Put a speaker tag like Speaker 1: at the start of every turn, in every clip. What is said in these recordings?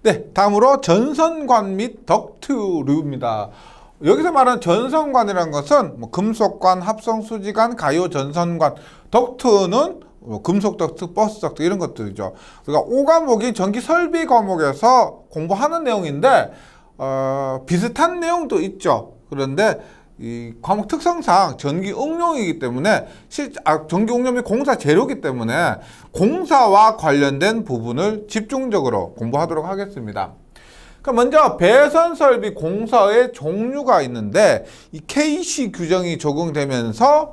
Speaker 1: 네, 다음으로 전선관 및 덕트류입니다. 여기서 말하는 전선관이라는 것은 뭐 금속관, 합성수지관, 가요 전선관, 덕트는 금속 덕트, 버스 덕트 이런 것들이죠. 그러니까 5과목이 전기 설비 과목에서 공부하는 내용인데 비슷한 내용도 있죠. 그런데 이 과목 특성상 전기 응용이기 때문에 전기 응용이 공사 재료이기 때문에 공사와 관련된 부분을 집중적으로 공부하도록 하겠습니다. 그럼 먼저 배선 설비 공사의 종류가 있는데 이 KC 규정이 적용되면서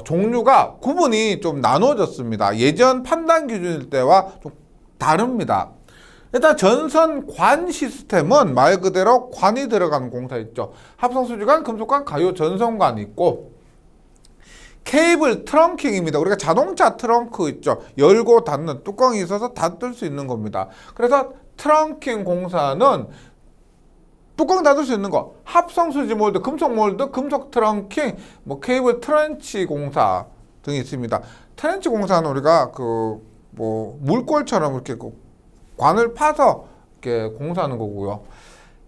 Speaker 1: 종류가 구분이 좀 나눠졌습니다. 예전 판단 기준일 때와 좀 다릅니다. 일단 전선관 시스템은 말 그대로 관이 들어가는 공사 있죠. 합성수지관, 금속관, 가요 전선관이 있고, 케이블 트렁킹입니다. 우리가 자동차 트렁크 있죠. 열고 닫는 뚜껑이 있어서 닫을 수 있는 겁니다. 그래서 트렁킹 공사는 뚜껑 닫을 수 있는 거, 합성수지 몰드, 금속 몰드, 금속 트렁킹, 뭐 케이블 트렌치 공사 등이 있습니다. 트렌치 공사는 우리가 물골처럼 이렇게 관을 파서 이렇게 공사하는 거고요.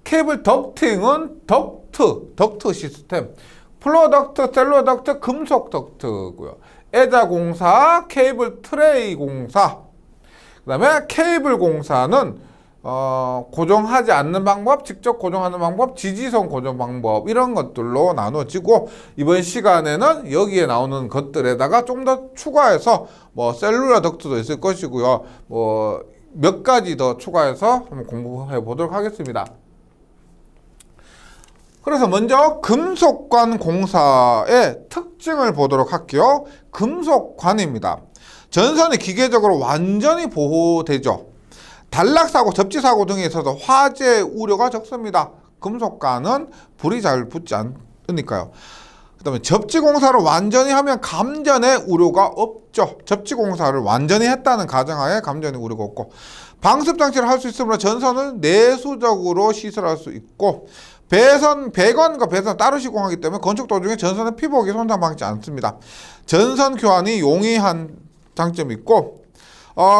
Speaker 1: 케이블 덕팅은 덕트 시스템, 플로어 덕트, 셀러 덕트, 금속 덕트고요. 애자 공사, 케이블 트레이 공사. 그다음에 케이블 공사는 고정하지 않는 방법, 직접 고정하는 방법, 지지선 고정 방법 이런 것들로 나눠지고, 이번 시간에는 여기에 나오는 것들에다가 좀 더 추가해서 뭐 셀룰러 덕트도 있을 것이고요. 뭐 몇 가지 더 추가해서 한번 공부해 보도록 하겠습니다. 그래서 먼저 금속관 공사의 특징을 보도록 할게요. 금속관입니다. 전선이 기계적으로 완전히 보호되죠. 단락사고, 접지사고 등에 있어서 화재 우려가 적습니다. 금속관은 불이 잘 붙지 않으니까요. 그 다음에 접지공사를 완전히 하면 감전의 우려가 없죠. 접지공사를 완전히 했다는 가정하에 감전의 우려가 없고, 방습장치를 할 수 있으므로 전선을 내수적으로 시설할 수 있고, 배관과 배선을 따로 시공하기 때문에 건축 도중에 전선의 피복이 손상받지 않습니다. 전선 교환이 용이한 장점이 있고,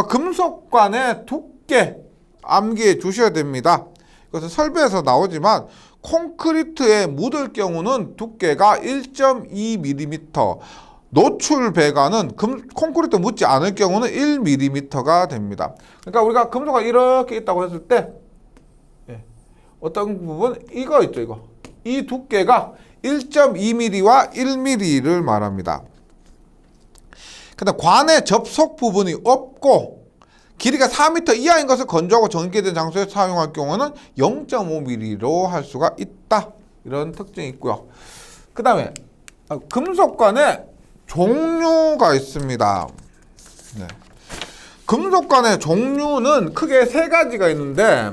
Speaker 1: 금속관의 두께 암기해 주셔야 됩니다. 이것은 설비에서 나오지만 콘크리트에 묻을 경우는 두께가 1.2mm, 노출 배관은 콘크리트 묻지 않을 경우는 1mm가 됩니다. 그러니까 우리가 금속이 이렇게 있다고 했을 때 어떤 부분, 이거 있죠, 이거. 이 두께가 1.2mm와 1mm를 말합니다. 근데 관의 접속 부분이 없고 길이가 4m 이하인 것을 건조하고 정제된 장소에 사용할 경우는 0.5mm로 할 수가 있다. 이런 특징이 있고요. 그 다음에 금속관에 종류가 있습니다. 네. 금속관의 종류는 크게 세 가지가 있는데,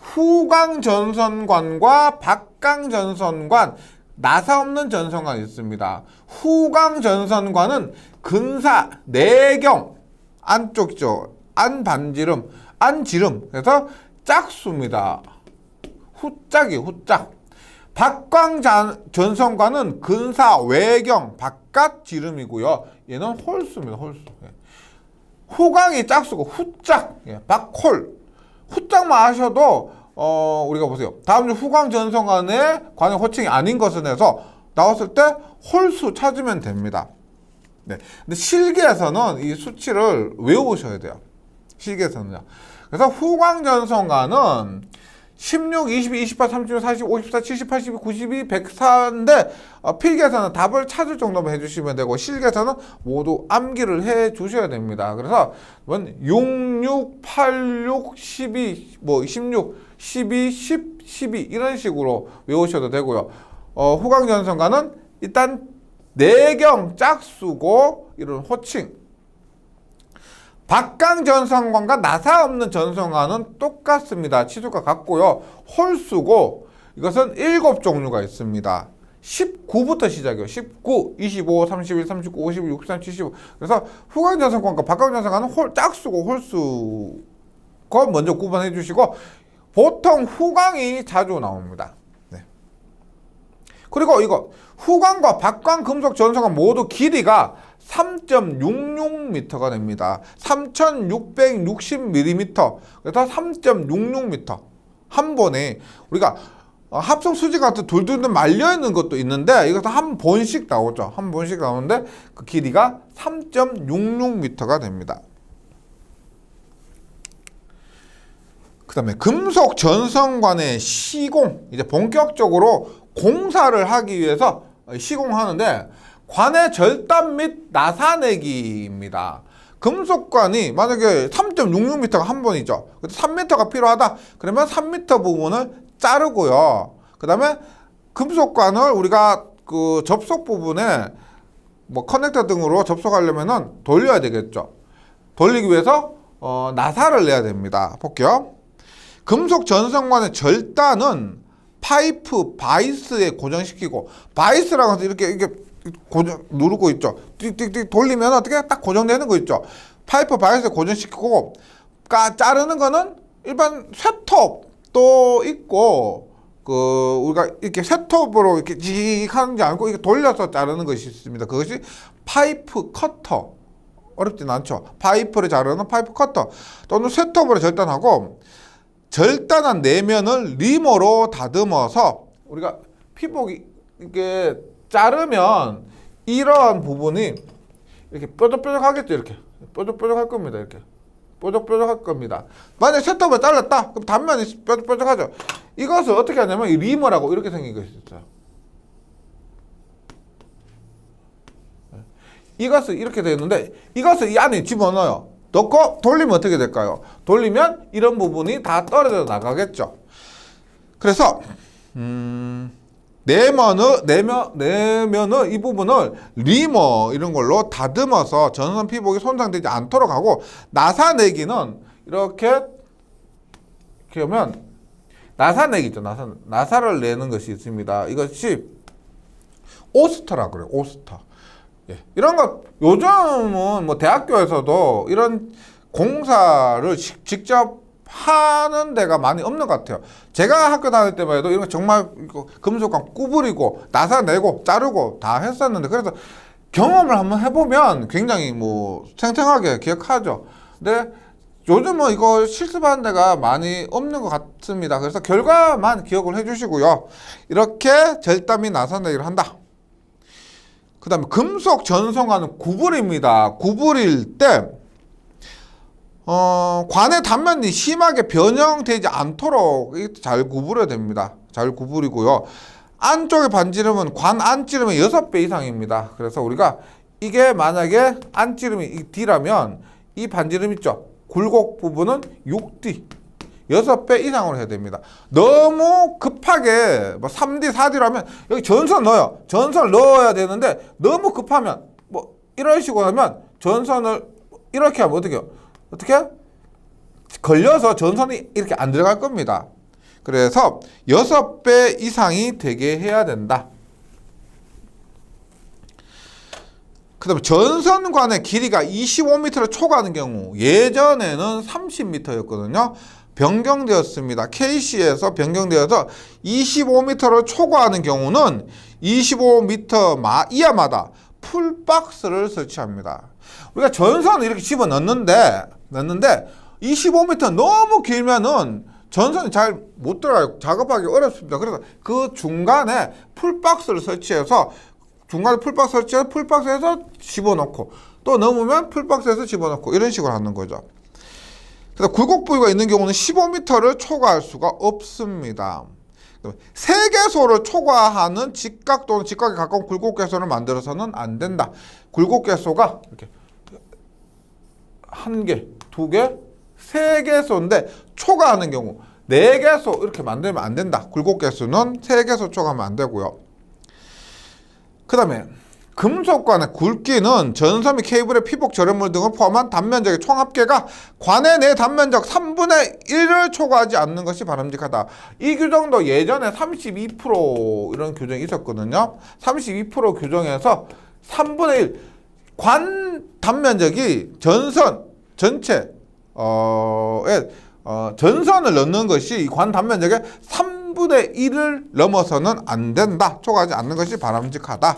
Speaker 1: 후광전선관과 박광전선관, 나사 없는 전선관이 있습니다. 후광전선관은 근사, 내경, 안쪽이죠. 안반지름, 안지름. 그래서 짝수입니다. 후짝이 후짝. 박광전선관은 근사, 외경, 바깥 지름이고요. 얘는 홀수입니다. 홀수. 후광이 짝수고 후짝, 박홀. 후짝만 하셔도 우리가 보세요. 다음 주 후광전선관의 관의 호칭이 아닌 것은 해서 나왔을 때 홀수 찾으면 됩니다. 네. 근데 실기에서는 이 수치를 외우셔야 돼요. 실기에서는요. 그래서 후광전선관은 16, 22, 28, 36, 40, 54, 70, 82, 92, 104인데 필기에서는 답을 찾을 정도만 해주시면 되고, 실기에서는 모두 암기를 해 주셔야 됩니다. 그래서 66, 86, 12, 16, 12, 10, 12 이런 식으로 외우셔도 되고요. 후광전선관은 일단 내경 짝수고 이런 호칭. 박광전선관과 나사 없는 전선관은 똑같습니다. 치수가 같고요. 홀수고 이것은 7종류가 있습니다. 19부터 시작이에요. 19, 25, 31, 39, 51, 63, 75. 그래서 후광전선관과 박광전선관은 짝수고 홀수고 먼저 구분해 주시고, 보통 후광이 자주 나옵니다. 네. 그리고 이거 후광과 박광 금속 전선관 모두 길이가 3.66m가 됩니다. 3660mm. 그래서 3.66m. 한 번에 우리가 합성 수지 같은 돌돌 말려 있는 것도 있는데 이것도 한 번씩 나오죠. 한 번씩 나오는데 그 길이가 3.66m가 됩니다. 그 다음에 금속 전선관의 시공, 이제 본격적으로 공사를 하기 위해서 시공하는데 관의 절단 및 나사내기입니다. 금속관이 만약에 3.66m가 한 번이죠. 3m가 필요하다. 그러면 3m 부분을 자르고요. 그 다음에 금속관을 우리가 그 접속 부분에 뭐 커넥터 등으로 접속하려면은 돌려야 되겠죠. 돌리기 위해서 나사를 내야 됩니다. 볼게요. 금속 전선관의 절단은 파이프 바이스에 고정시키고, 바이스라고 해서 이렇게 고정 누르고 있죠. 띡띡띡 돌리면 어떻게 딱 고정되는 거 있죠. 파이프 바이스에 고정시키고, 자르는 거는 일반 쇠톱도 있고, 우리가 이렇게 쇠톱으로 이렇게 직 하는 게 아니고 이렇게 돌려서 자르는 것이 있습니다. 그것이 파이프 커터. 어렵진 않죠. 파이프를 자르는 파이프 커터 또는 쇠톱으로 절단하고, 절단한 내면을 리머로 다듬어서, 우리가 피복이 이게 자르면 이러한 부분이 이렇게 뾰족뾰족하겠죠. 이렇게 뾰족뾰족할 겁니다. 이렇게 뾰족뾰족할 겁니다. 만약 쇠톱을 잘랐다, 그럼 단면이 뾰족뾰족하죠. 이것을 어떻게 하냐면 이 리머라고 이렇게 생긴 것이 있어요. 이것을 이렇게 되어 있는데 이것을 이 안에 집어넣어요. 넣고 돌리면 어떻게 될까요? 돌리면 이런 부분이 다 떨어져 나가겠죠. 그래서 내면의 이 부분을 리머 이런 걸로 다듬어서 전선 피복이 손상되지 않도록 하고, 나사내기는 이렇게 하면 나사내기죠. 나사를 내는 것이 있습니다. 이것이 오스터라고 그래요. 오스터. 예. 이런 거 요즘은 뭐 대학교에서도 이런 공사를 직접 하는 데가 많이 없는 것 같아요. 제가 학교 다닐 때만 해도 이런 거 정말 금속관 구부리고 나사 내고 자르고 다 했었는데, 그래서 경험을 한번 해보면 굉장히 뭐 생생하게 기억하죠. 근데 요즘은 이거 실습하는 데가 많이 없는 것 같습니다. 그래서 결과만 기억을 해주시고요. 이렇게 절단 및 나사내기를 한다. 그 다음에 금속 전선관은 구부립니다. 구부릴 때 관의 단면이 심하게 변형되지 않도록 잘 구부려야 됩니다. 잘 구부리고요. 안쪽의 반지름은 관 안지름의 6배 이상입니다. 그래서 우리가 이게 만약에 안지름이 D라면 이 반지름 있죠. 굴곡 부분은 6D. 6배 이상으로 해야 됩니다. 너무 급하게 뭐 3D, 4D라면 여기 전선 넣어요. 전선을 넣어야 되는데 너무 급하면 뭐 이런 식으로 하면 전선을 이렇게 하면 어떻게? 걸려서 전선이 이렇게 안 들어갈 겁니다. 그래서 6배 이상이 되게 해야 된다. 그 다음에 전선관의 길이가 25m를 초과하는 경우, 예전에는 30m였거든요. 변경되었습니다. KC에서 변경되어서 25m를 초과하는 경우는 25m 이하마다 풀박스를 설치합니다. 우리가 전선을 이렇게 집어 넣는데 25m 너무 길면은 전선이 잘 못 들어가요. 작업하기 어렵습니다. 그래서 그 중간에 풀박스를 설치해서 풀박스에서 집어넣고, 또 넘으면 풀박스에서 집어넣고, 이런 식으로 하는 거죠. 그래서 굴곡 부위가 있는 경우는 15m를 초과할 수가 없습니다. 세개소를 초과하는 직각 또는 직각에 가까운 굴곡개소를 만들어서는 안 된다. 굴곡개소가 이렇게 1개, 2개, 3개소인데 초과하는 경우 4개소 이렇게 만들면 안 된다. 굴곡개수는 3개소 초과하면 안 되고요. 그 다음에 금속관의 굵기는 전선 및 케이블의 피복 절연물 등을 포함한 단면적의 총 합계가 관의 내 단면적 3분의 1을 초과하지 않는 것이 바람직하다. 이 규정도 예전에 32% 이런 규정이 있었거든요. 32% 규정에서 3분의 1 관 단면적이 전선 전체에 전선을 넣는 것이 관 단면적의 3분의 1을 넘어서는 안 된다. 초과하지 않는 것이 바람직하다.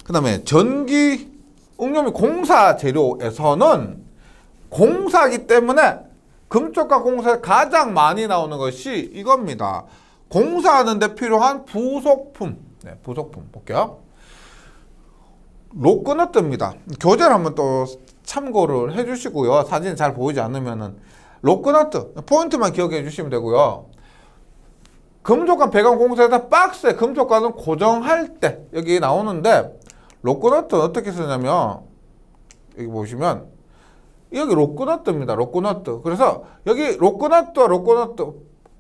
Speaker 1: 그 다음에 전기 응용 및 공사 재료에서는 공사기 때문에 금속과 공사에 가장 많이 나오는 것이 이겁니다. 공사하는 데 필요한 부속품. 네, 부속품 볼게요. 로크너트입니다. 교재를 한번 또 참고를 해주시고요. 사진 잘 보이지 않으면은 로크너트 포인트만 기억해 주시면 되고요. 금속관 배관 공사에서 박스에 금속관을 고정할 때 여기 나오는데 로크너트는 어떻게 쓰냐면 여기 보시면 여기 로크너트입니다. 로크너트. 그래서 여기 로크너트와 로크너트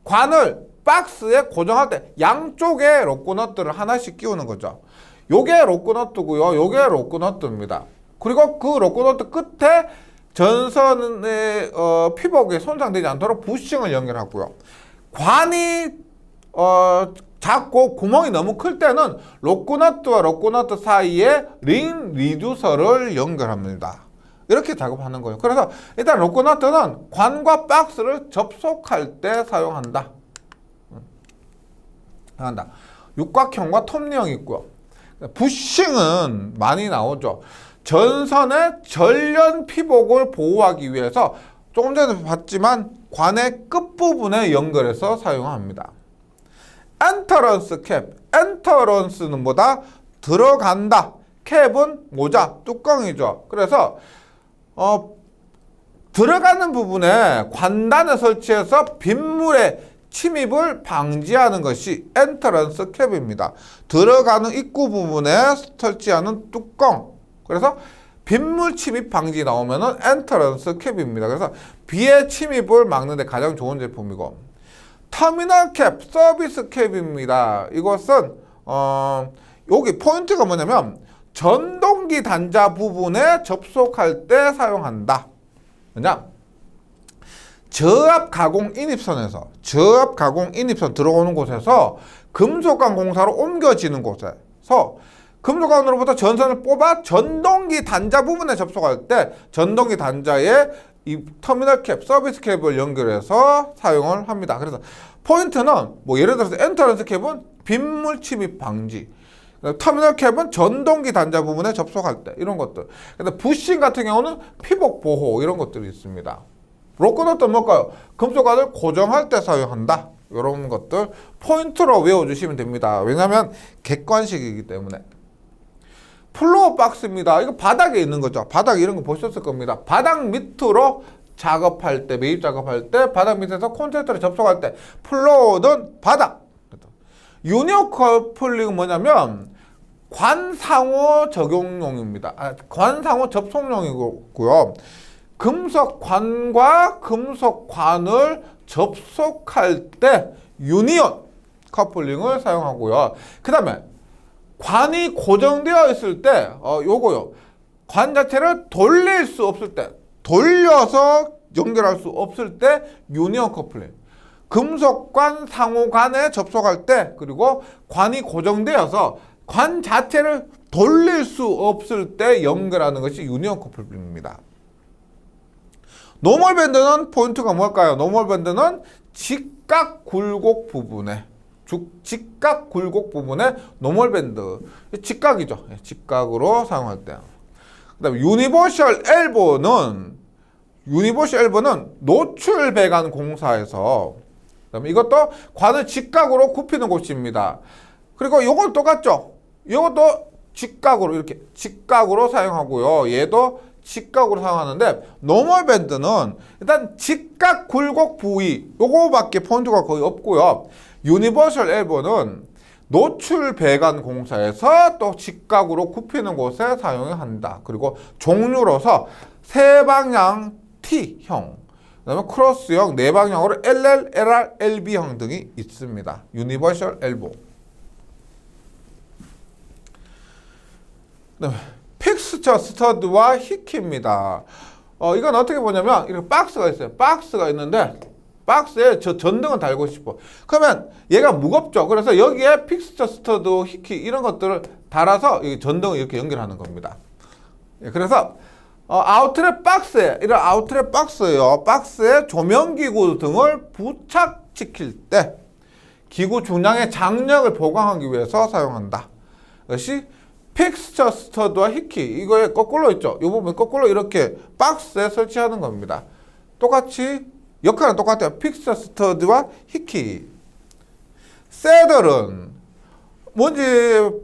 Speaker 1: 관을 박스에 고정할 때 양쪽에 로크너트를 하나씩 끼우는 거죠. 요게 로크너트고요. 요게 로크너트입니다. 그리고 그 로크너트 끝에 전선의 피복에 손상되지 않도록 부싱을 연결하고요. 관이 작고 구멍이 너무 클 때는 로크너트와 로크너트 사이에 링 리듀서를 연결합니다. 이렇게 작업하는 거예요. 그래서 일단 로크너트는 관과 박스를 접속할 때 사용한다. 육각형과 톱니형이 있고요. 부싱은 많이 나오죠. 전선의 전련 피복을 보호하기 위해서 조금 전에 봤지만 관의 끝부분에 연결해서 사용합니다. 엔터런스 캡. 엔터런스는 뭐다? 들어간다. 캡은 모자, 뚜껑이죠. 그래서 들어가는 부분에 관단을 설치해서 빗물의 침입을 방지하는 것이 엔터런스 캡입니다. 들어가는 입구 부분에 설치하는 뚜껑. 그래서 빗물 침입 방지 나오면은 엔터런스 캡입니다. 그래서 비의 침입을 막는 데 가장 좋은 제품이고, 터미널 캡, 서비스 캡입니다. 이것은 여기 포인트가 뭐냐면 전동기 단자 부분에 접속할 때 사용한다. 왜냐? 저압 가공 인입선에서 저압 가공 인입선 들어오는 곳에서 금속관 공사로 옮겨지는 곳에서 금속관으로부터 전선을 뽑아 전동기 단자 부분에 접속할 때 전동기 단자에 이 터미널 캡, 서비스 캡을 연결해서 사용을 합니다. 그래서 포인트는 뭐 예를 들어서 엔터런스 캡은 빗물 침입 방지, 터미널 캡은 전동기 단자 부분에 접속할 때 이런 것들. 근데 부싱 같은 경우는 피복 보호 이런 것들이 있습니다. 로크너트는 뭘까요? 금속관을 고정할 때 사용한다. 이런 것들 포인트로 외워주시면 됩니다. 왜냐하면 객관식이기 때문에. 플로어 박스입니다. 이거 바닥에 있는 거죠. 바닥에 이런 거 보셨을 겁니다. 바닥 밑으로 작업할 때, 매입 작업할 때, 바닥 밑에서 콘센트를 접속할 때, 플로어는 바닥. 유니어 커플링은 뭐냐면 관상호 적용용입니다. 관상호 접속용이고요. 금속관과 금속관을 접속할 때 유니온 커플링을 사용하고요. 그 다음에 관이 고정되어 있을 때 요거요. 관 자체를 돌릴 수 없을 때, 돌려서 연결할 수 없을 때 유니온 커플링. 금속관 상호관에 접속할 때, 그리고 관이 고정되어서 관 자체를 돌릴 수 없을 때 연결하는 것이 유니온 커플링입니다. 노멀 밴드는 포인트가 뭘까요? 노멀 밴드는 직각 굴곡 부분에 직각 굴곡 부분에 노멀 밴드, 직각이죠. 직각으로 사용할 때. 그다음에 유니버셜 엘보는 노출 배관 공사에서, 그다음에 이것도 관을 직각으로 굽히는 곳입니다. 그리고 이건 똑같죠. 이것도 직각으로 이렇게 직각으로 사용하고요. 얘도 직각으로 사용하는데 노멀 밴드는 일단 직각 굴곡 부위 요거밖에 포인트가 거의 없고요. 유니버셜 엘보는 노출 배관 공사에서 또 직각으로 굽히는 곳에 사용한다. 그리고 종류로서 세방향 T형, 그다음에 크로스형, 네방향으로 LL, LR, LB형 등이 있습니다. 유니버셜 엘보. 그다음에 픽스처 스터드와 히키입니다. 이건 어떻게 보냐면 이렇게 박스가 있어요. 박스가 있는데 박스에 저 전등을 달고 싶어. 그러면 얘가 무겁죠. 그래서 여기에 픽스처 스터드, 히키 이런 것들을 달아서 이 전등을 이렇게 연결하는 겁니다. 그래서 아웃렛 박스에, 이런 아웃렛 박스예요. 박스에 조명기구 등을 부착시킬 때 기구 중량의 장력을 보강하기 위해서 사용한다. 이것이 픽스처 스터드와 히키 이거에 거꾸로 있죠. 이 부분 거꾸로 이렇게 박스에 설치하는 겁니다. 똑같이 역할은 똑같아요. 픽스처 스터드와 히키. 새들은 뭔지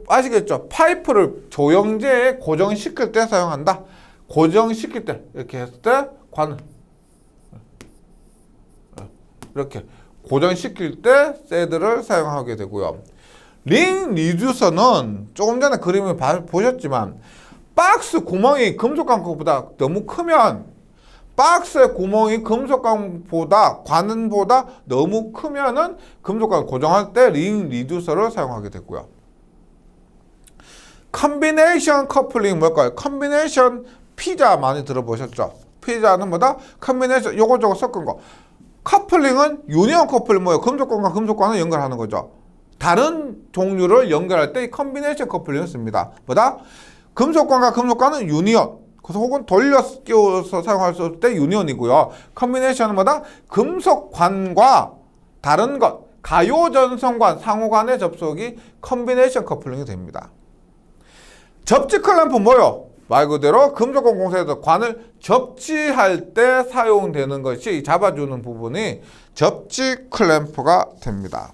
Speaker 1: 아시겠죠? 파이프를 조영제에 고정시킬 때 사용한다. 고정시킬 때 이렇게 했을 때 관을 이렇게 고정시킬 때 새들을 사용하게 되고요. 링 리듀서는 조금 전에 그림을 보셨지만 박스 구멍이 금속광보다 너무 크면 박스의 구멍이 금속광보다 관보다 너무 크면은 금속광을 고정할 때 링 리듀서를 사용하게 되고요. 컨비네이션 커플링 뭘까요? 컨비네이션 피자 많이 들어보셨죠? 피자는 뭐다? 컨비네이션 요거 저거 섞은 거. 커플링은 유니온 커플링 뭐예요? 금속관과 금속관을 연결하는 거죠. 다른 종류를 연결할 때 컨비네이션 커플링을 씁니다. 뭐다? 금속관과 금속관은 유니온. 그래서 혹은 돌려 끼워서 사용할 수 있을 때 유니온이고요. 컨비네이션은 뭐다? 금속관과 다른 것, 가요전선관, 상호간의 접속이 컨비네이션 커플링이 됩니다. 접지 클램프 뭐요? 말 그대로 금속관 공사에서 관을 접지할 때 사용되는 것이 잡아주는 부분이 접지 클램프가 됩니다.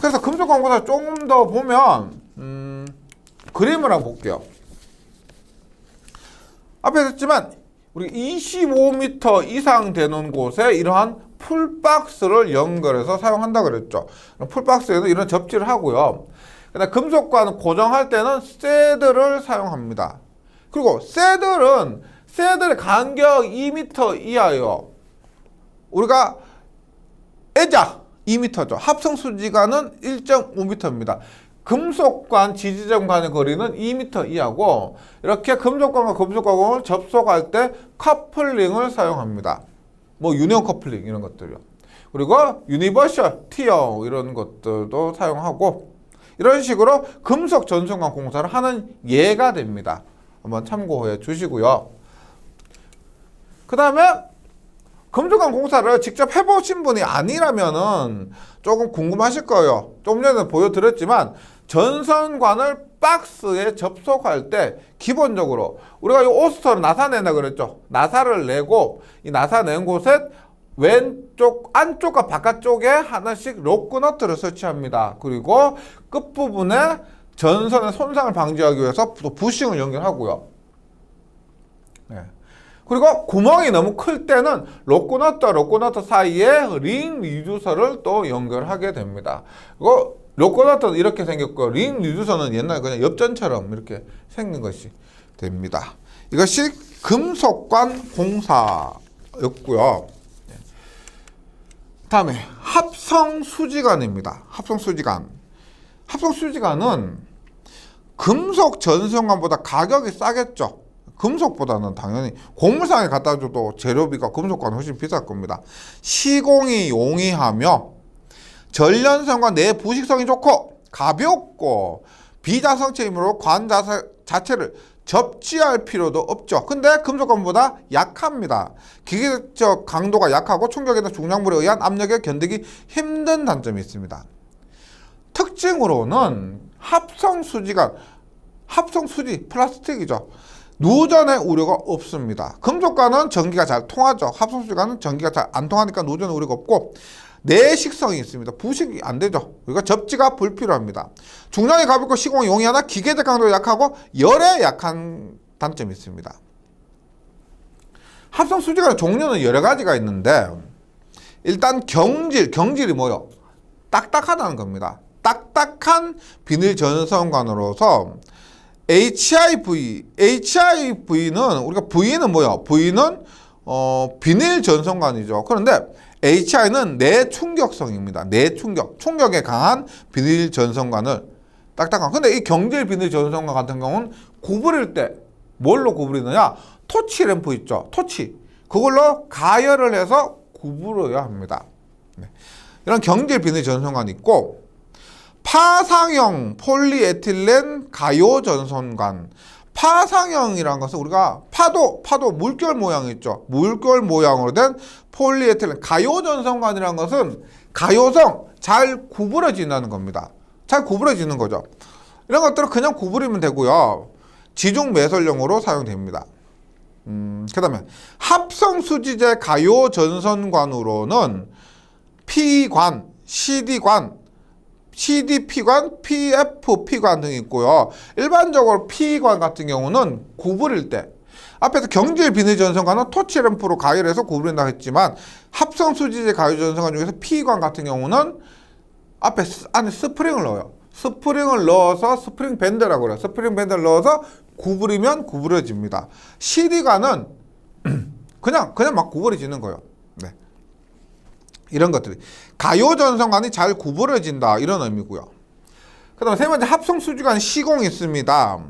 Speaker 1: 그래서 금속관 공사 조금 더 보면 그림을 한번 볼게요. 앞에 했지만 우리 25m 이상 되는 곳에 이러한 풀박스를 연결해서 사용한다 그랬죠. 풀박스에는 이런 접지를 하고요. 그다음 금속관을 고정할 때는 새들을 사용합니다. 그리고 새들의 간격 2m 이하요. 우리가 애자 2m죠. 합성수지관은 1.5m입니다. 금속관, 지지점 간의 거리는 2m 이하고 이렇게 금속관과 금속관을 접속할 때 커플링을 사용합니다. 뭐 유니온 커플링 이런 것들이요. 그리고 유니버셜 티어 이런 것들도 사용하고 이런 식으로 금속 전선관 공사를 하는 예가 됩니다. 한번 참고해 주시고요. 그 다음에 금속관 공사를 직접 해보신 분이 아니라면은 조금 궁금하실 거예요. 좀 전에 보여드렸지만 전선관을 박스에 접속할 때 기본적으로 우리가 이 오스터를 나사 내나 그랬죠. 나사를 내고 이 나사 낸 곳에 왼쪽 안쪽과 바깥쪽에 하나씩 록너트를 설치합니다. 그리고 끝부분에 전선의 손상을 방지하기 위해서 또 부싱을 연결하고요. 네. 그리고 구멍이 너무 클 때는 록너트와 록너트 사이에 링 리듀서를 또 연결하게 됩니다. 그리고 록너트는 이렇게 생겼고 링 리듀서는 옛날에 그냥 엽전처럼 이렇게 생긴 것이 됩니다. 이것이 금속관 공사였고요. 다음에 합성수지관입니다. 합성수지관은 금속 전선관보다 가격이 싸겠죠. 금속보다는 당연히 고물상에 갖다 줘도 재료비가 금속관은 훨씬 비쌀 겁니다. 시공이 용이하며 전련성과 내 부식성이 좋고 가볍고 비자성체이므로 관 자체를 접지할 필요도 없죠. 근데 금속관보다 약합니다. 기계적 강도가 약하고 충격이나 중량물에 의한 압력에 견디기 힘든 단점이 있습니다. 특징으로는 합성수지 플라스틱이죠. 누전의 우려가 없습니다. 금속관은 전기가 잘 통하죠. 합성수지관은 전기가 잘 안 통하니까 누전의 우려가 없고 내식성이 있습니다. 부식이 안 되죠. 그러니까 접지가 불필요합니다. 중량이 가볍고 시공이 용이하나 기계적 강도가 약하고 열에 약한 단점이 있습니다. 합성수지관의 종류는 여러 가지가 있는데 일단 경질이 뭐요? 딱딱하다는 겁니다. 딱딱한 비닐 전선관으로서 HIV는 우리가 V는 뭐야? V는 비닐 전선관이죠. 그런데 HI는 내충격성입니다. 충격에 강한 비닐 전선관을 딱딱한. 근데 이 경질 비닐 전선관 같은 경우는 구부릴 때 뭘로 구부리느냐? 토치 램프 있죠. 토치. 그걸로 가열을 해서 구부려야 합니다. 네. 이런 경질 비닐 전선관이 있고 파상형 폴리에틸렌 가요 전선관. 파상형이라는 것은 우리가 파도 물결 모양 있죠. 물결 모양으로 된 폴리에틸렌 가요 전선관이라는 것은 가요성 잘 구부러진다는 겁니다. 잘 구부러지는 거죠. 이런 것들은 그냥 구부리면 되고요. 지중 매설용으로 사용됩니다. 그 다음에 합성수지제 가요 전선관으로는 P관, CD관, CDP관, PFP관 등이 있고요. 일반적으로 P관 같은 경우는 구부릴 때 앞에서 경질 비닐 전선관은 토치 램프로 가열해서 구부린다고 했지만 합성수지제 가요 전선관 중에서 P관 같은 경우는 앞에 안에 스프링을 넣어요. 스프링을 넣어서 스프링 밴드라고 그래요. 스프링 밴드를 넣어서 구부리면 구부러집니다. CD관은 그냥 막 구부러지는 거예요. 네. 이런 것들이 가요 전선관이 잘 구부러진다 이런 의미고요. 그다음 세 번째 합성수지관 시공이 있습니다.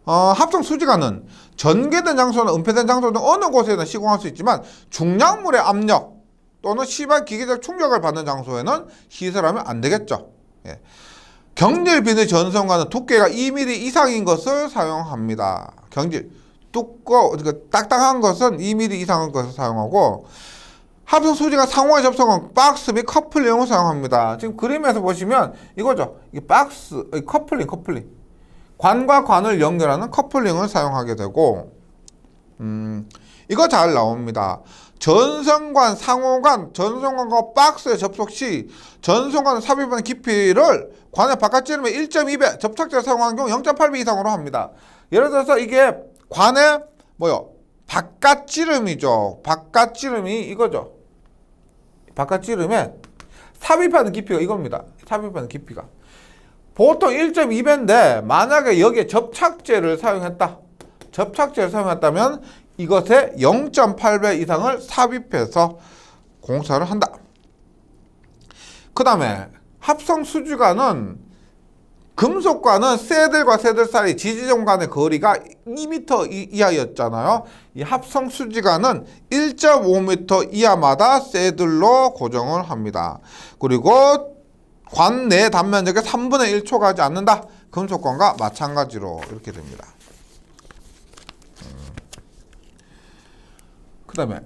Speaker 1: 합성수지관은 전개된 장소나 은폐된 장소 등 어느 곳에나 시공할 수 있지만 중량물의 압력 또는 심한 기계적 충격을 받는 장소에는 시설하면 안 되겠죠. 예. 경질 비닐 전선관은 두께가 2mm 이상인 것을 사용합니다. 경질 그러니까 딱딱한 것은 2mm 이상인 것을 사용하고 합성 수지관 상호의 접속은 박스 및 커플링을 사용합니다. 지금 그림에서 보시면 이거죠. 이게 박스, 커플링. 관과 관을 연결하는 커플링을 사용하게 되고, 이거 잘 나옵니다. 전선관, 상호관, 전선관과 박스에 접속 시 전선관 삽입하는 깊이를 관의 바깥지름의 1.2배, 접착제를 사용하는 경우 0.8배 이상으로 합니다. 예를 들어서 이게 관의 바깥지름이죠. 바깥지름이 이거죠. 바깥지름에 삽입하는 깊이가 이겁니다. 삽입하는 깊이가. 보통 1.2배인데 만약에 여기에 접착제를 사용했다면 이것에 0.8배 이상을 삽입해서 공사를 한다. 그 다음에 합성수지관은 금속과는 새들과 새들 사이 지지점 간의 거리가 2m 이하였잖아요. 이 합성수지관은 1.5m 이하마다 새들로 고정을 합니다. 그리고 관 내 단면적의 3분의 1 초과하지 않는다. 금속관과 마찬가지로 이렇게 됩니다. 그 다음에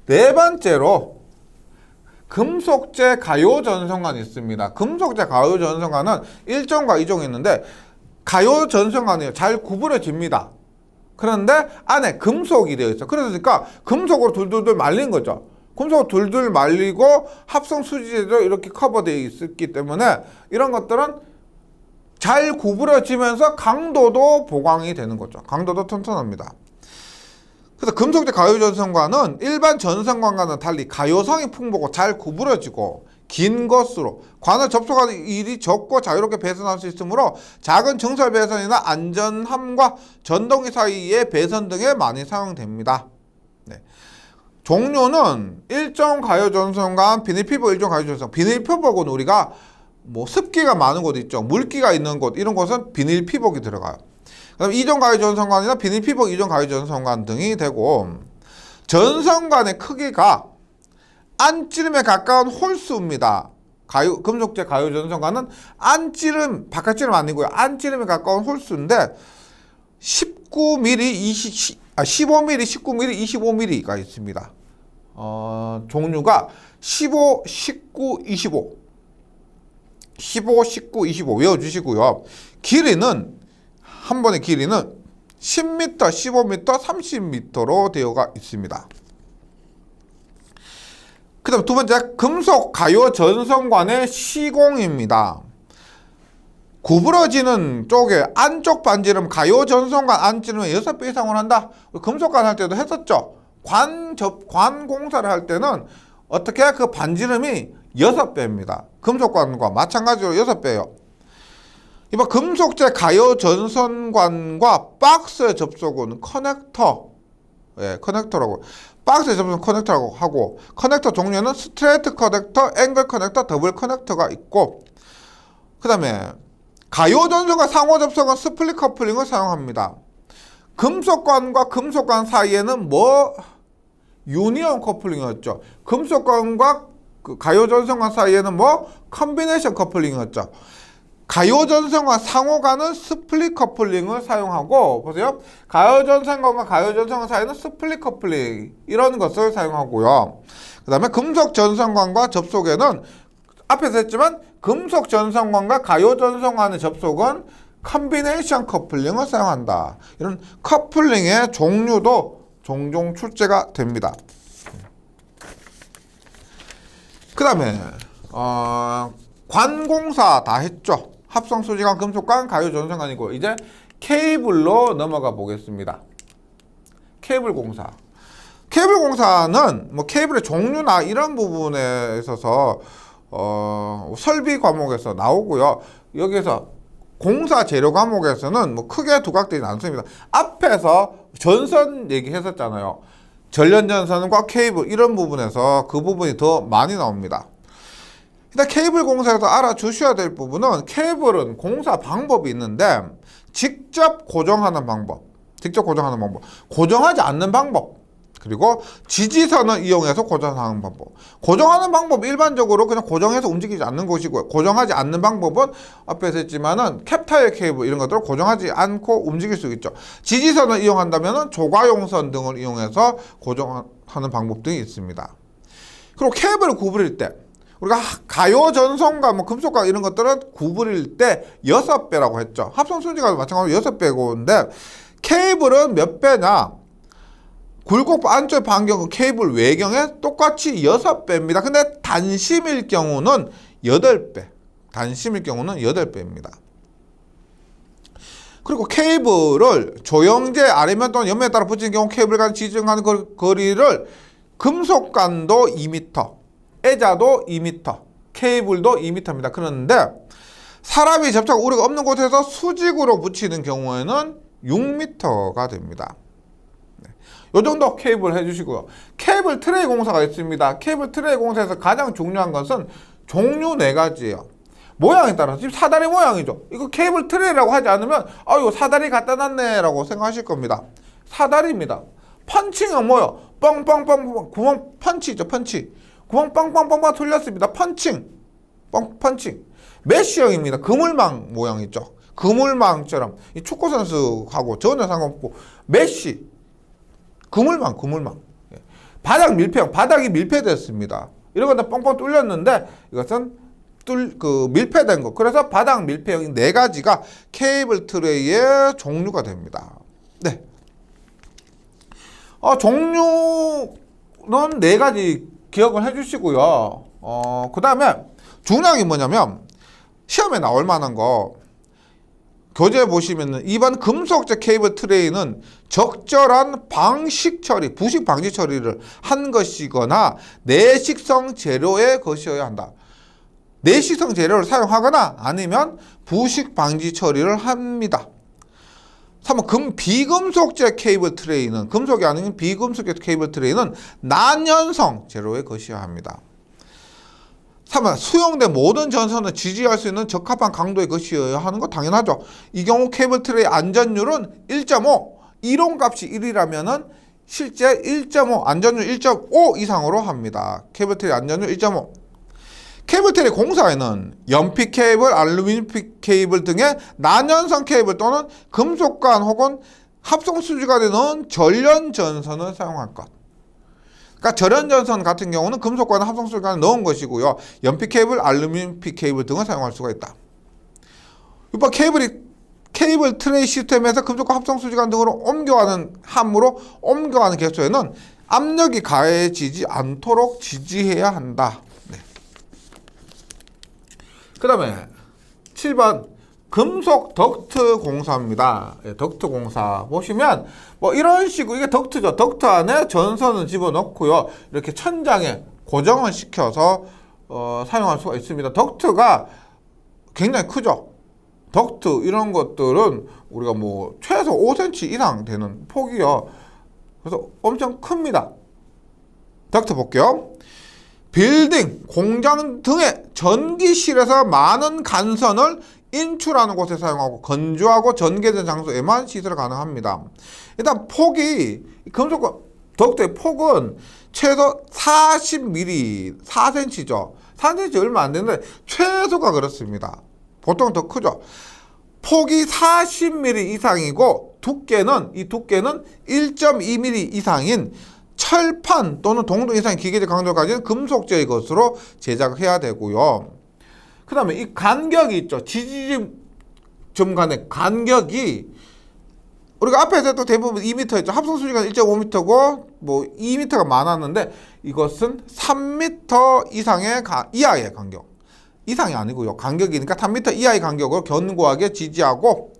Speaker 1: 네 번째로 금속재 가요 전선관이 있습니다. 금속재 가요 전선관은 1종과 2종이 있는데 가요 전선관이 잘 구부러집니다. 그런데 안에 금속이 되어 있어. 그러니까 금속으로 둘둘둘 말린 거죠. 금속으로 둘둘 말리고 합성수지제로 이렇게 커버되어 있기 때문에 이런 것들은 잘 구부러지면서 강도도 보강이 되는 거죠. 강도도 튼튼합니다. 그래서 금속재 가요 전선관은 일반 전선관과는 달리 가요성이 풍부하고 잘 구부러지고 긴 것으로 관을 접촉하는 일이 적고 자유롭게 배선할 수 있으므로 작은 증설 배선이나 안전함과 전동기 사이의 배선 등에 많이 사용됩니다. 네. 종류는 일종 가요 전선관, 비닐피복 일종 가요 전선관. 비닐피복은 우리가 습기가 많은 곳 있죠. 물기가 있는 곳 이런 곳은 비닐피복이 들어가요. 그다음 2종 가요 전선관이나 비닐피복 2종 가요 전선관 등이 되고 전선관의 크기가 안찌름에 가까운 홀수입니다. 금속재 가요 전선관은 안찌름, 바깥찌름 아니고요. 안찌름에 가까운 홀수인데 15mm, 19mm, 25mm가 있습니다. 종류가 15, 19, 25. 15, 19, 25 외워주시고요. 길이는 한 번의 길이는 10m, 15m, 30m로 되어가 있습니다. 그 다음 두 번째, 금속 가요 전선관의 시공입니다. 구부러지는 쪽에 안쪽 반지름 가요 전선관 안지름의 6배 이상을 한다. 금속관 할 때도 했었죠. 관 공사를 할 때는 어떻게 그 반지름이 6배입니다. 금속관과 마찬가지로 6배예요. 이번 금속재 가요 전선관과 박스의 접속은 커넥터라고 박스의 접속은 커넥터라고 하고 커넥터 종류는 스트레이트 커넥터, 앵글 커넥터, 더블 커넥터가 있고 그 다음에 가요 전선과 상호 접속은 스플릿 커플링을 사용합니다. 금속관과 금속관 사이에는 유니온 커플링이었죠. 금속관과 가요 전선관 사이에는 컨비네이션 커플링이었죠. 가요 전선관 상호관은 스플릿 커플링을 사용하고 보세요. 가요 전선관과 가요 전선관 사이는 스플릿 커플링 이런 것을 사용하고요. 그 다음에 금속 전선관과 접속에는 앞에서 했지만 금속 전선관과 가요 전선관의 접속은 컨비네이션 커플링을 사용한다. 이런 커플링의 종류도 종종 출제가 됩니다. 그 다음에 관공사 다 했죠. 합성수지관, 금속관, 가요 전선관이고 이제 케이블로 넘어가 보겠습니다. 케이블 공사. 케이블 공사는 뭐 케이블의 종류나 이런 부분에 있어서 설비 과목에서 나오고요. 여기서 공사 재료 과목에서는 뭐 크게 두각되지 않습니다. 앞에서 전선 얘기했었잖아요. 전련 전선과 케이블 이런 부분에서 그 부분이 더 많이 나옵니다. 일단 케이블 공사에서 알아주셔야 될 부분은 케이블은 공사 방법이 있는데 직접 고정하는 방법, 고정하지 않는 방법, 그리고 지지선을 이용해서 고정하는 방법. 고정하는 방법 일반적으로 그냥 고정해서 움직이지 않는 것이고요. 고정하지 않는 방법은 앞에서 했지만은 캡타일 케이블 이런 것들을 고정하지 않고 움직일 수 있죠. 지지선을 이용한다면은 조가용선 등을 이용해서 고정하는 방법 등이 있습니다. 그리고 케이블을 구부릴 때 우리가 가요 전선과 뭐 금속과 이런 것들은 구부릴 때 6배라고 했죠. 합성 수지가 마찬가지로 6배고인데 케이블은 몇 배냐? 굴곡 안쪽 반경 케이블 외경에 똑같이 6배입니다. 근데 단심일 경우는 8배. 단심일 경우는 8배입니다. 그리고 케이블을 조영제 아래면 또는 옆면에 따라 붙이는 경우 케이블 간 지정하는 거리를 금속관도 2m, 애자도 2m, 케이블도 2m입니다. 그런데 사람이 접촉 우려가 없는 곳에서 수직으로 붙이는 경우에는 6m가 됩니다. 요 정도 케이블 해주시고요. 케이블 트레이 공사가 있습니다. 케이블 트레이 공사에서 가장 중요한 것은 종류 4가지예요. 모양에 따라서 지금 사다리 모양이죠. 이거 케이블 트레이라고 하지 않으면 이거 사다리 갖다 놨네 라고 생각하실 겁니다. 사다리입니다. 펀칭은 뭐요? 뻥뻥뻥 구멍 펀치죠. 펀치. 구멍 빵빵빵빵 뚫렸습니다. 펀칭. 펀칭. 메쉬형입니다. 그물망 모양 있죠. 그물망처럼 이 축구 선수하고 전혀 상관없고 메쉬. 그물망. 바닥 밀폐형, 바닥이 밀폐됐습니다. 이런 건다 뻥뻥 뚫렸는데 이것은 밀폐된 거. 그래서 바닥 밀폐형이 4가지가 케이블 트레이의 종류가 됩니다. 네. 종류는 4가지 기억을 해주시고요. 그 다음에 중요한 게 뭐냐면 시험에 나올 만한 거 교재에 보시면은 이번 금속제 케이블 트레이는 적절한 방식 처리, 부식 방지 처리를 한 것이거나 내식성 재료의 것이어야 한다. 내식성 재료를 사용하거나 아니면 부식 방지 처리를 합니다. 3번 비금속제 케이블 트레이는 금속이 아닌 비금속제 케이블 트레이는 난연성 재료의 것이어야 합니다. 3번 수용된 모든 전선을 지지할 수 있는 적합한 강도의 것이어야 하는 거 당연하죠. 이 경우 케이블 트레이 안전율은 1.5, 이론값이 1이라면은 실제 1.5, 안전율 1.5 이상으로 합니다. 케이블 트레이 안전율 1.5. 케이블 트레이 공사에는 연필 케이블, 알루미늄 케이블 등의 난연성 케이블 또는 금속관 혹은 합성 수지관에 넣은 전련 전선을 사용할 것. 그러니까 전련 전선 같은 경우는 금속관이나 합성 수지관에 넣은 것이고요. 연필 케이블, 알루미늄 케이블 등을 사용할 수가 있다. 6번 케이블 트레이 시스템에서 금속과 합성 수지관 등으로 옮겨가는 함으로 옮겨가는 개수에는 압력이 가해지지 않도록 지지해야 한다. 네. 그 다음에 7번 금속 덕트 공사입니다. 덕트 공사 보시면 뭐 이런 식으로 이게 덕트죠. 덕트 안에 전선을 집어넣고요. 이렇게 천장에 고정을 시켜서 사용할 수가 있습니다. 덕트가 굉장히 크죠. 덕트 이런 것들은 우리가 뭐 최소 5cm 이상 되는 폭이요. 그래서 엄청 큽니다. 덕트 볼게요. 빌딩, 공장 등의 전기실에서 많은 간선을 인출하는 곳에 사용하고 건조하고 전개된 장소에만 시설 가능합니다. 일단 폭이 금속 덕트의 폭은 최소 40mm, 4cm죠. 4cm 얼마 안 되는데 최소가 그렇습니다. 보통 더 크죠. 폭이 40mm 이상이고 이 두께는 1.2mm 이상인 철판 또는 동등 이상의 기계적 강도를 가진 금속재의 것으로 제작해야 되고요. 그 그 다음에 이 간격이 있죠. 지지점 간의 간격이 우리가 앞에서 또 대부분 2m였죠. 합성수지간 1.5m고 뭐 2m가 많았는데 이것은 3m 이하의 간격. 이상이 아니고요. 간격이니까 3m 이하의 간격으로 견고하게 지지하고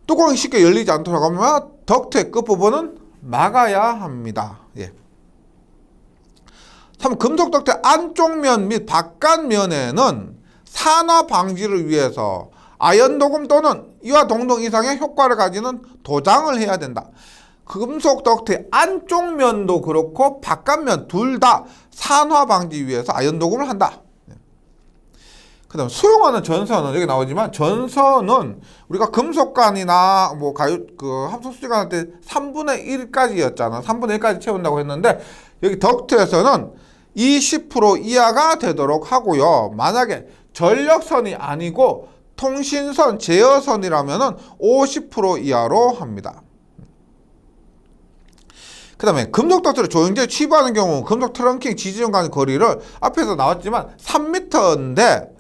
Speaker 1: 뚜껑이 쉽게 열리지 않도록 하면 덕트의 끝부분은 막아야 합니다. 예. 3. 금속 덕트의 안쪽 면 및 바깥 면에는 산화 방지를 위해서 아연 도금 또는 이와 동등 이상의 효과를 가지는 도장을 해야 된다. 금속 덕트의 안쪽 면도 그렇고 바깥 면 둘 다 산화 방지 위해서 아연 도금을 한다. 그 다음 수용하는 전선은 여기 나오지만 전선은 우리가 금속관이나 뭐 합성수지관 할 때 3분의 1까지였잖아. 3분의 1까지 채운다고 했는데 여기 덕트에서는 20% 이하가 되도록 하고요. 만약에 전력선이 아니고 통신선, 제어선이라면은 50% 이하로 합니다. 그 다음에 금속 덕트를 조영제에 취부하는 경우 금속 트렁킹 지지점 간의 거리를 앞에서 나왔지만 3m인데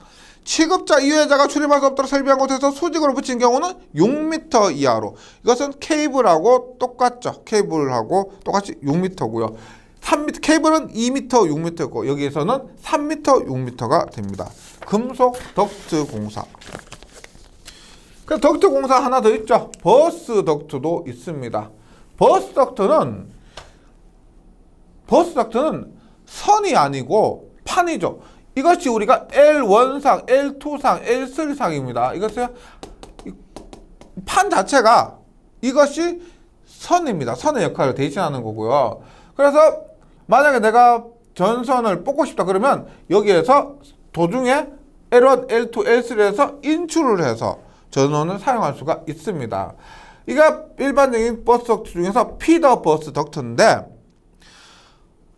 Speaker 1: 취급자 이외자가 출입할 수 없도록 설비한 곳에서 수직으로 붙인 경우는 6m 이하로. 이것은 케이블하고 똑같죠. 케이블하고 똑같이 6m고요. 3m, 케이블은 2m, 6m고 여기에서는 3m, 6m가 됩니다. 금속 덕트 공사. 그 덕트 공사 하나 더 있죠. 버스 덕트도 있습니다. 버스 덕트는 선이 아니고 판이죠. 이것이 우리가 L1상, L2상, L3상입니다. 이것은 판 자체가 이것이 선입니다. 선의 역할을 대신하는 거고요. 그래서 만약에 내가 전선을 뽑고 싶다 그러면 여기에서 도중에 L1, L2, L3에서 인출을 해서 전원을 사용할 수가 있습니다. 이게 일반적인 버스 덕트 중에서 피더 버스 덕트인데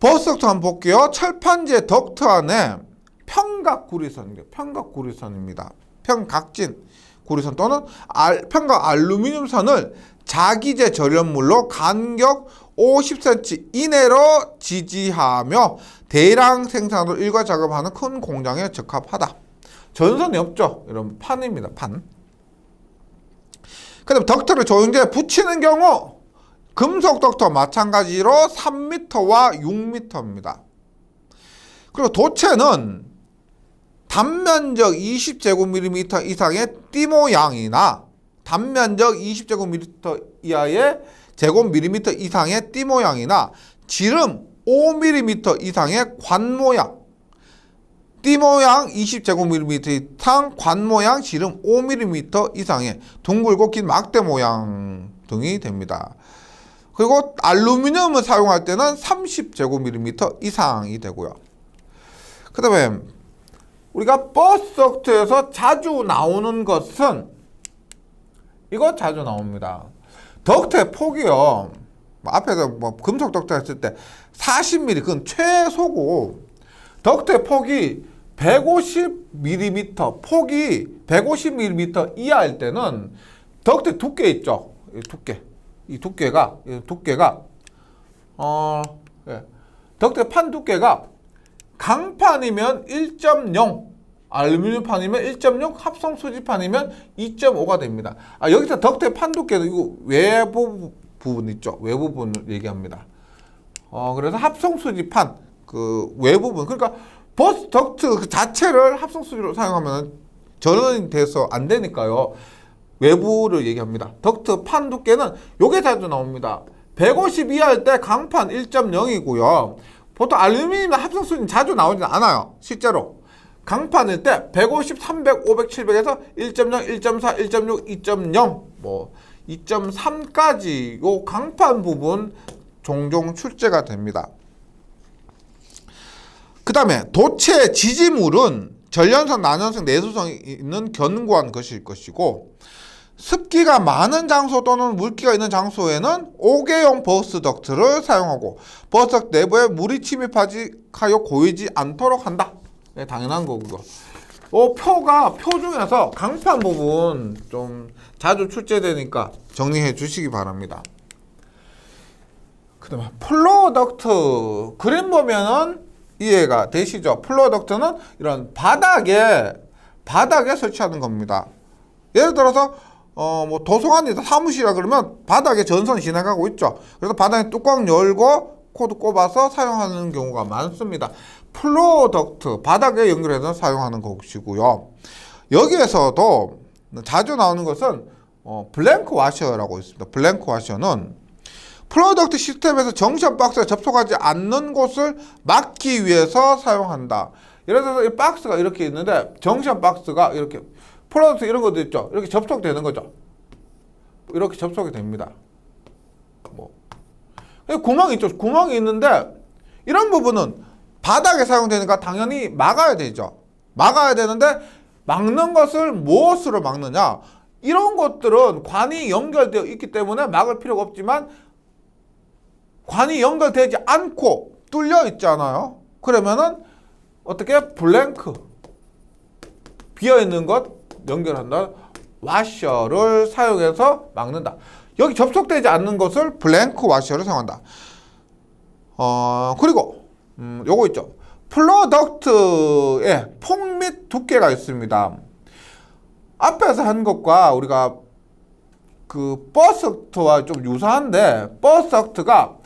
Speaker 1: 버스 덕트 한번 볼게요. 철판지의 덕트 안에 평각구리선입니다. 평각진 구리선 또는 평각 알루미늄 선을 자기재 절연물로 간격 50cm 이내로 지지하며 대량 생산으로 일괄 작업하는 큰 공장에 적합하다. 전선이 없죠. 이런 판입니다. 판. 그 다음에 덕트를 조영제에 붙이는 경우 금속 덕트와 마찬가지로 3m와 6m입니다. 그리고 도체는 단면적 20제곱미리미터 이상의 띠 모양이나 단면적 20제곱미리미터 이하의 제곱미리미터 이상의 띠 모양이나 지름 5mm 이상의 관 모양, 띠 모양 20제곱미리미터 이상, 관 모양 지름 5mm 이상의 둥글고 긴 막대 모양 등이 됩니다. 그리고 알루미늄을 사용할 때는 30제곱미리미터 이상이 되고요. 그 다음에 우리가 버스 덕트에서 자주 나오는 것은 이거 자주 나옵니다. 덕트의 폭이요. 앞에서 뭐 금속 덕트 했을 때 40mm 그건 최소고 덕트의 폭이 150mm 폭이 150mm 이하일 때는 덕트 두께 있죠. 이 두께가 덕트 판 두께가 강판이면 1.0, 알루미늄판이면 1.6, 합성 수지판이면 2.5가 됩니다. 여기서 덕트의 판 두께도 이거 외부 부분 있죠. 외부 부분을 얘기합니다. 그래서 합성 수지판 그 외부분 그러니까 버스 덕트 그 자체를 합성 수지로 사용하면 전원이 돼서 안 되니까요. 외부를 얘기합니다. 덕트 판 두께는 요게 자주 나옵니다. 150 이하일 때 강판 1.0이고요. 보통 알루미늄이나 합성수는 자주 나오지는 않아요. 실제로. 강판일 때 150, 300, 500, 700에서 1.0, 1.4, 1.6, 2.0, 뭐 2.3까지 요 강판 부분 종종 출제가 됩니다. 그 다음에 도체 지지물은 전련성, 난연성, 내수성이 있는 견고한 것일 것이고 습기가 많은 장소 또는 물기가 있는 장소에는 5개용 버스 덕트를 사용하고 버스 덕트 내부에 물이 침입하여 고이지 않도록 한다. 네, 당연한 거고요. 표 중에서 강판 부분 좀 자주 출제되니까 정리해 주시기 바랍니다. 그 다음에 플로어 덕트 그림 보면은 이해가 되시죠? 플로어 덕트는 이런 바닥에 바닥에 설치하는 겁니다. 예를 들어서 뭐 도서관이다, 사무실이라 그러면 바닥에 전선이 지나가고 있죠. 그래서 바닥에 뚜껑 열고 코드 꼽아서 사용하는 경우가 많습니다. 플로어 덕트, 바닥에 연결해서 사용하는 것이고요. 여기에서도 자주 나오는 것은 블랭크 와셔라고 있습니다. 블랭크 와셔는 플로어 덕트 시스템에서 정션 박스에 접속하지 않는 곳을 막기 위해서 사용한다. 예를 들어서 이 박스가 이렇게 있는데 정션 박스가 이렇게 플로어 덕트 이런 것도 있죠. 이렇게 접속되는 거죠. 이렇게 접속이 됩니다. 구멍이 있죠. 구멍이 있는데 이런 부분은 바닥에 사용되니까 당연히 막아야 되죠. 막아야 되는데 막는 것을 무엇으로 막느냐? 이런 것들은 관이 연결되어 있기 때문에 막을 필요가 없지만 관이 연결되지 않고 뚫려 있잖아요. 그러면은 어떻게 블랭크 비어있는 것 연결한다. 와셔를 사용해서 막는다. 여기 접속되지 않는 것을 블랭크 와셔를 사용한다. 그리고 요거 있죠. 플로어 덕트에 폭 및 두께가 있습니다. 앞에서 한 것과 우리가 그 버스덕트와 좀 유사한데, 버스덕트가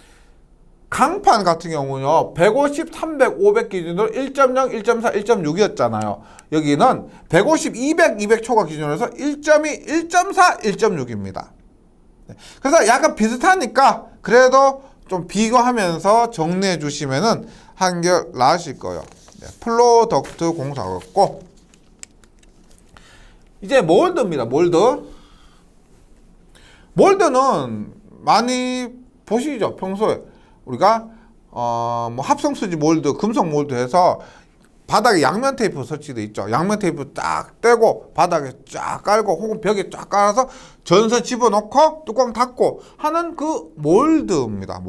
Speaker 1: 강판 같은 경우는요 150, 300, 500 기준으로 1.0, 1.4, 1.6이었잖아요. 여기는 150, 200, 200 초과 기준으로 해서 1.2, 1.4, 1.6입니다. 그래서 약간 비슷하니까 그래도 좀 비교하면서 정리해 주시면은 한결 나으실 거예요. 플로어 덕트 공사였고, 이제 몰드입니다. 몰드는 많이 보시죠. 평소에 우리가 뭐 합성수지 몰드, 금속 몰드 해서 바닥에 양면 테이프 설치되어 있죠. 양면 테이프 딱 떼고 바닥에 쫙 깔고 혹은 벽에 쫙 깔아서 전선 집어넣고 뚜껑 닫고 하는 그 몰드입니다.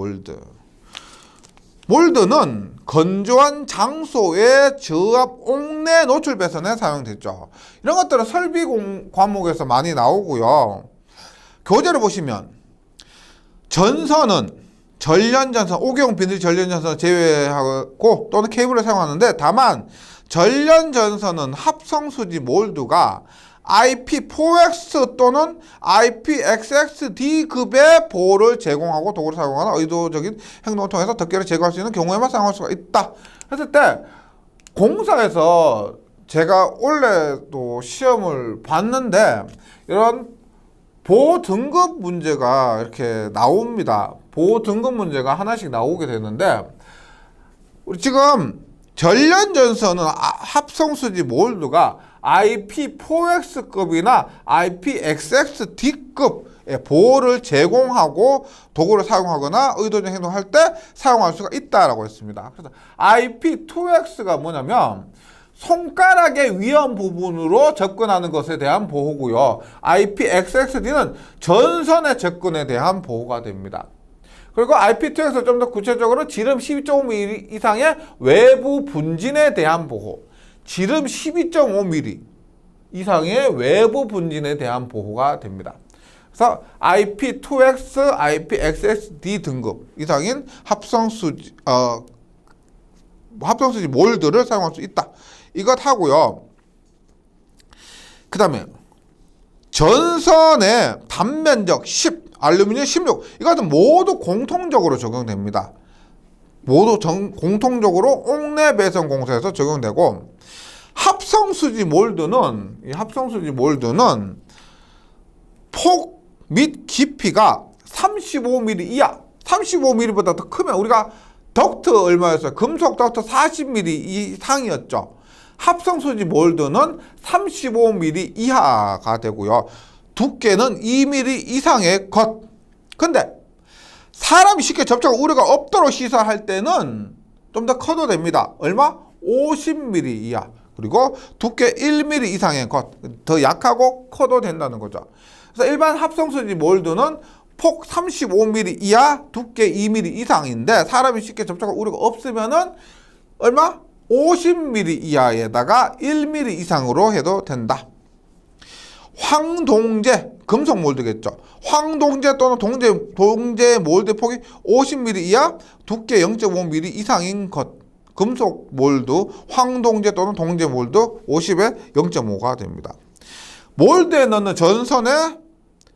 Speaker 1: 몰드는 건조한 장소의 저압 옥내 노출 배선에 사용됐죠. 이런 것들은 설비 과목에서 많이 나오고요. 교재를 보시면 전선은 전련전선, 오경 비닐 전련전선을 제외하고 또는 케이블을 사용하는데, 다만 전련전선은 합성수지 몰드가 IP4X 또는 IPXXD급의 보호를 제공하고 도구를 사용하는 의도적인 행동을 통해서 덮개를 제거할 수 있는 경우에만 사용할 수가 있다 했을 때, 공사에서 제가 원래도 시험을 봤는데 이런 보호 등급 문제가 이렇게 나옵니다. 보호 등급 문제가 하나씩 나오게 되는데, 우리 지금 전련전선은 합성수지 몰드가 IP4X급이나 IPXXD급의 보호를 제공하고 도구를 사용하거나 의도적인 행동을 할 때 사용할 수가 있다라고 했습니다. 그래서 IP2X가 뭐냐면 손가락의 위험 부분으로 접근하는 것에 대한 보호고요. IPXXD는 전선의 접근에 대한 보호가 됩니다. 그리고 IP2X는 좀 더 구체적으로 지름 12.5mm 이상의 외부 분진에 대한 보호, 지름 12.5mm 이상의 외부 분진에 대한 보호가 됩니다. 그래서 IP2X, IPXXD 등급 이상인 합성수지 몰드를 사용할 수 있다. 이것 하고요. 그 다음에 전선의 단면적 10, 알루미늄 16, 이것은 모두 공통적으로 적용됩니다. 공통적으로 옥내 배선 공사에서 적용되고, 합성수지 몰드는 폭 및 깊이가 35mm 이하, 35mm보다 더 크면, 우리가 덕트 얼마였어요? 금속 덕트 40mm 이상이었죠. 합성수지 몰드는 35mm 이하가 되고요. 두께는 2mm 이상의 것. 근데 사람이 쉽게 접촉 우려가 없도록 시설할 때는 좀 더 커도 됩니다. 얼마? 50mm 이하. 그리고 두께 1mm 이상의 것. 더 약하고 커도 된다는 거죠. 그래서 일반 합성수지 몰드는 폭 35mm 이하, 두께 2mm 이상인데, 사람이 쉽게 접촉할 우려가 없으면은 얼마? 50mm 이하에다가 1mm 이상으로 해도 된다. 황동제, 금속 몰드겠죠. 황동제 또는 동제 몰드 폭이 50mm 이하, 두께 0.5mm 이상인 것. 금속 몰드, 황동제 또는 동제 몰드 50에 0.5가 됩니다. 몰드에 넣는 전선의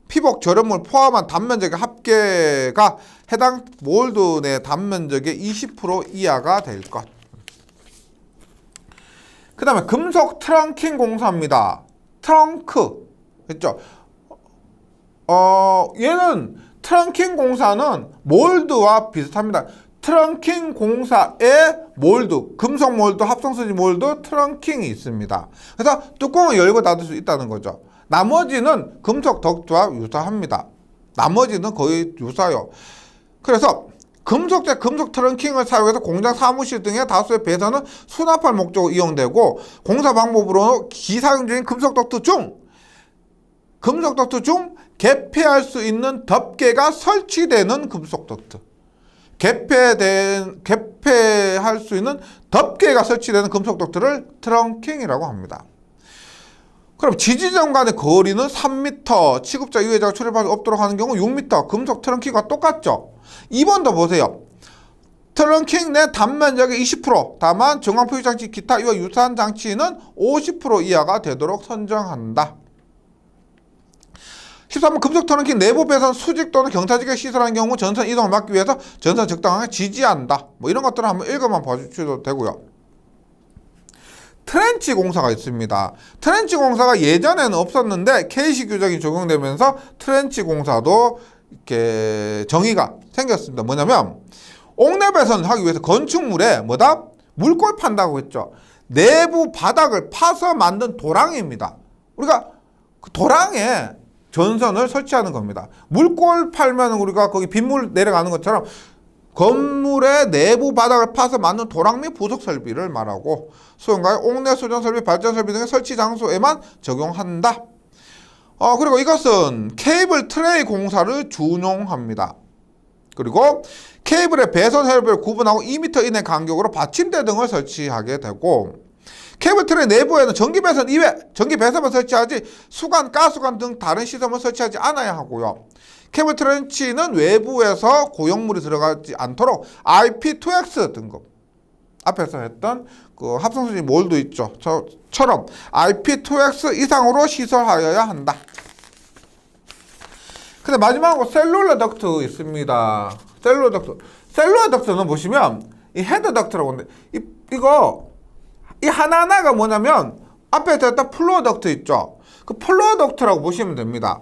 Speaker 1: 피복 절연물 포함한 단면적의 합계가 해당 몰드 내 단면적의 20% 이하가 될 것. 그 다음에 금속 트렁킹 공사입니다. 트렁크 했죠. 얘는 트렁킹 공사는 몰드와 비슷합니다. 트렁킹 공사에 몰드, 금속 몰드, 합성수지 몰드, 트렁킹이 있습니다. 그래서 뚜껑을 열고 닫을 수 있다는 거죠. 나머지는 금속 덕트와 유사합니다. 나머지는 거의 유사해요. 그래서 금속재 금속 트렁킹을 사용해서 공장 사무실 등의 다수의 배선은 수납할 목적으로 이용되고, 공사 방법으로 기사용 중인 금속 덕트 중 개폐할 수 있는 덮개가 설치되는 금속 덕트, 개폐할 수 있는 덮개가 설치되는 금속 덕트를 트렁킹이라고 합니다. 그럼 지지점 간의 거리는 3m, 취급자 이외자가 출입할 수 없도록 하는 경우 6m, 금속 트렁킹과 똑같죠. 2번도 보세요. 트렁킹 내 단면적의 20%, 다만 정황표시장치 기타 이와 유사한 장치는 50% 이하가 되도록 선정한다. 13번 금속 트렁킹 내부 배선 수직 또는 경사직에 시설하는 경우 전선 이동을 막기 위해서 전선 적당하게 지지한다. 뭐 이런 것들은 한번 읽어만 봐주셔도 되고요. 트렌치 공사가 있습니다. 트렌치 공사가 예전에는 없었는데 KC 규정이 적용되면서 트렌치 공사도 이렇게 정의가 생겼습니다. 뭐냐면 옥내 배선을 하기 위해서 건축물에 물골 판다고 했죠. 내부 바닥을 파서 만든 도랑입니다. 우리가 그 도랑에 전선을 설치하는 겁니다. 물골 팔면 우리가 거기 빗물 내려가는 것처럼 건물의 내부 바닥을 파서 만든 도랑 및 부속 설비를 말하고, 수용가의 옥내 수전 설비, 발전 설비 등의 설치 장소에만 적용한다. 그리고 이것은 케이블 트레이 공사를 준용합니다. 그리고 케이블의 배선 혈배를 구분하고 2m 이내 간격으로 받침대 등을 설치하게 되고, 케이블 트레이 내부에는 전기 배선 이외 전기 배선만 설치하지 수관, 가스관 등 다른 시설을 설치하지 않아야 하고요. 케이블 트렌치는 외부에서 고용물이 들어가지 않도록 IP2X 등급, 앞에서 했던 그 합성수지 몰드 있죠. 처럼 IP2X 이상으로 시설하여야 한다. 근데 마지막으로 셀룰러 덕트 있습니다. 셀룰러 덕트는 보시면 이 헤드 덕트라고 하는데, 이 하나하나가 뭐냐면 앞에 했던 플로어 덕트 있죠. 그 플로어 덕트라고 보시면 됩니다.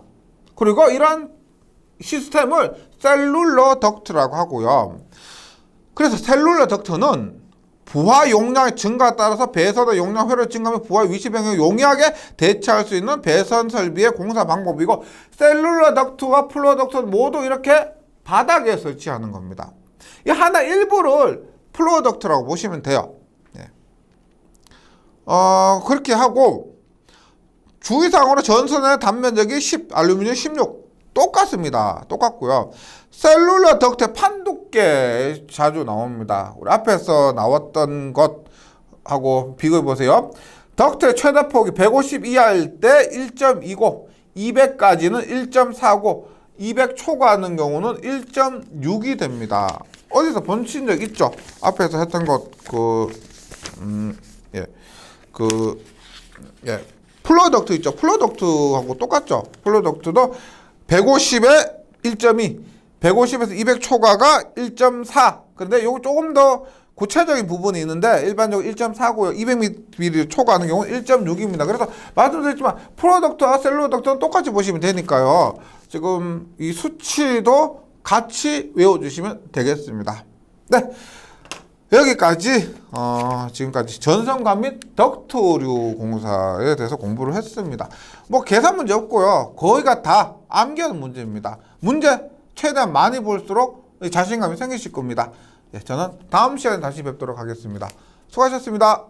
Speaker 1: 그리고 이런 시스템을 셀룰러 덕트라고 하고요. 그래서 셀룰러 덕트는 부하 용량의 증가에 따라서 배선의 용량 회로 증가하면 부하 위치 변경을 용이하게 대처할 수 있는 배선 설비의 공사 방법이고, 셀룰러 덕트와 플로어 덕트는 모두 이렇게 바닥에 설치하는 겁니다. 이 하나 일부를 플로어 덕트라고 보시면 돼요. 그렇게 하고, 주의사항으로 전선의 단면적이 10, 알루미늄 16 똑같습니다. 똑같고요. 셀룰러 덕트의 판 두께 자주 나옵니다. 우리 앞에서 나왔던 것하고 비교해 보세요. 덕트의 최대 폭이 150 이하일 때 1.29, 200까지는 1.49, 200 초과하는 경우는 1.6이 됩니다. 어디서 보신 적 있죠? 앞에서 했던 것, 플로어 덕트 있죠? 플로어 덕트하고 똑같죠? 플로어 덕트도 150에 1.2, 150에서 200 초과가 1.4. 근데 요거 조금 더 구체적인 부분이 있는데 일반적으로 1.4고요. 200mm 초과하는 경우는 1.6입니다. 그래서 말씀드렸지만 플로어 덕트와 셀룰러 덕트는 똑같이 보시면 되니까요. 지금 이 수치도 같이 외워주시면 되겠습니다. 네. 여기까지 지금까지 전선관 및 덕트류 공사에 대해서 공부를 했습니다. 뭐 계산 문제 없고요. 거의가 다 암기하는 문제입니다. 문제 최대한 많이 볼수록 자신감이 생기실 겁니다. 저는 다음 시간에 다시 뵙도록 하겠습니다. 수고하셨습니다.